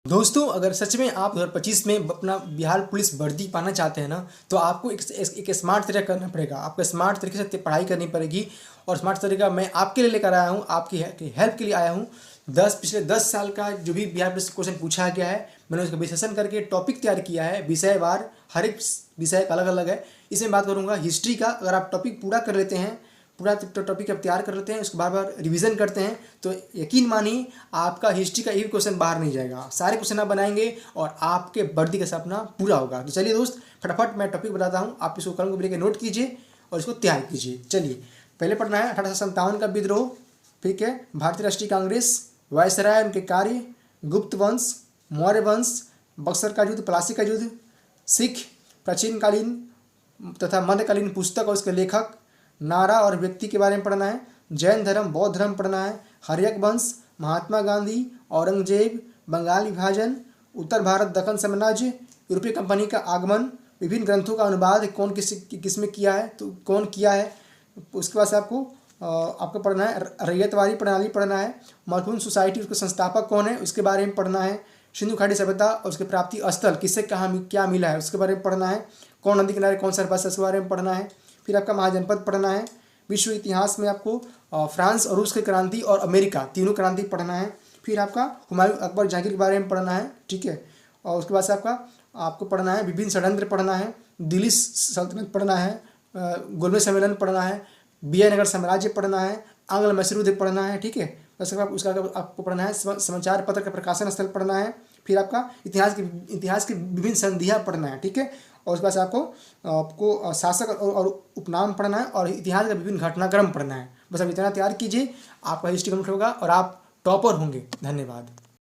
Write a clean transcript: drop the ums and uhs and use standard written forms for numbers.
दोस्तों, अगर सच में आप 2025 में अपना बिहार पुलिस वर्दी पाना चाहते हैं ना, तो आपको एक स्मार्ट तरीका करना पड़ेगा। आपको स्मार्ट तरीके से पढ़ाई करनी पड़ेगी। और स्मार्ट तरीका मैं आपके लिए लेकर आया हूँ, आपकी हेल्प के लिए आया हूँ। पिछले 10 साल का जो भी बिहार पुलिस क्वेश्चन पूछा गया है, मैंने उसका विश्लेषण करके टॉपिक तैयार किया है। विषयवार हर एक विषय अलग अलग है। इसमें बात करूँगा हिस्ट्री का। अगर आप टॉपिक पूरा कर लेते हैं, पूरा टॉपिक आप तैयार कर लेते हैं, उसको बार बार रिवीजन करते हैं, तो यकीन मानिए आपका हिस्ट्री का एक भी क्वेश्चन बाहर नहीं जाएगा। सारे क्वेश्चन आप बनाएंगे और आपके वर्दी का सपना पूरा होगा। तो चलिए दोस्त, फटाफट मैं टॉपिक बताता हूँ। आप इसको कलम को लेकर नोट कीजिए और इसको तैयार कीजिए। चलिए, पहले पढ़ना है 1857 का विद्रोह। ठीक है, भारतीय राष्ट्रीय कांग्रेस, वायसराय उनके कार्य, गुप्त वंश, मौर्य वंश, बक्सर का युद्ध, प्लासी का युद्ध, सिख, प्राचीनकालीन तथा मध्यकालीन पुस्तक और उसके लेखक, नारा और व्यक्ति के बारे में पढ़ना है, जैन धर्म, बौद्ध धर्म पढ़ना है, हर्यक वंश, महात्मा गांधी, औरंगजेब, बंगाल विभाजन, उत्तर भारत दक्कन साम्राज्य, यूरोपीय कंपनी का आगमन, विभिन्न ग्रंथों का अनुवाद कौन किस में किया है, तो कौन किया है। उसके बाद से आपको पढ़ना है रैयतवाड़ी प्रणाली पढ़ना है, महत्वपूर्ण सोसाइटी उसके संस्थापक कौन है उसके बारे में पढ़ना है, सिंधु घाटी सभ्यता और उसके प्राप्ति स्थल किससे कहाँ क्या मिला है उसके बारे में पढ़ना है, कौन नदी किनारे कौन सा भाषा उसके बारे में पढ़ना है। फिर आपका महाजनपद पढ़ना है। विश्व इतिहास में आपको फ्रांस और रूस की क्रांति और अमेरिका तीनों क्रांति पढ़ना है। फिर आपका हुमायूं अकबर जहांगीर के बारे में पढ़ना है। ठीक है, और उसके बाद से आपको पढ़ना है विभिन्न षड्यंत्र पढ़ना है, दिल्ली सल्तनत पढ़ना है, गोलमेज सम्मेलन पढ़ना है, विजयनगर साम्राज्य पढ़ना है, आंग्ल मैसूर युद्ध पढ़ना है। ठीक है, उसका आपको पढ़ना है समाचार पत्र का प्रकाशन स्थल पढ़ना है। फिर आपका इतिहास की विभिन्न संधियाँ पढ़ना है। ठीक है, और उसके बाद आपको शासक और उपनाम पढ़ना है और इतिहास का विभिन्न घटनाक्रम पढ़ना है। बस अब इतना तैयार कीजिए, आपका हिस्ट्री कंप्लीट होगा और आप टॉपर होंगे। धन्यवाद।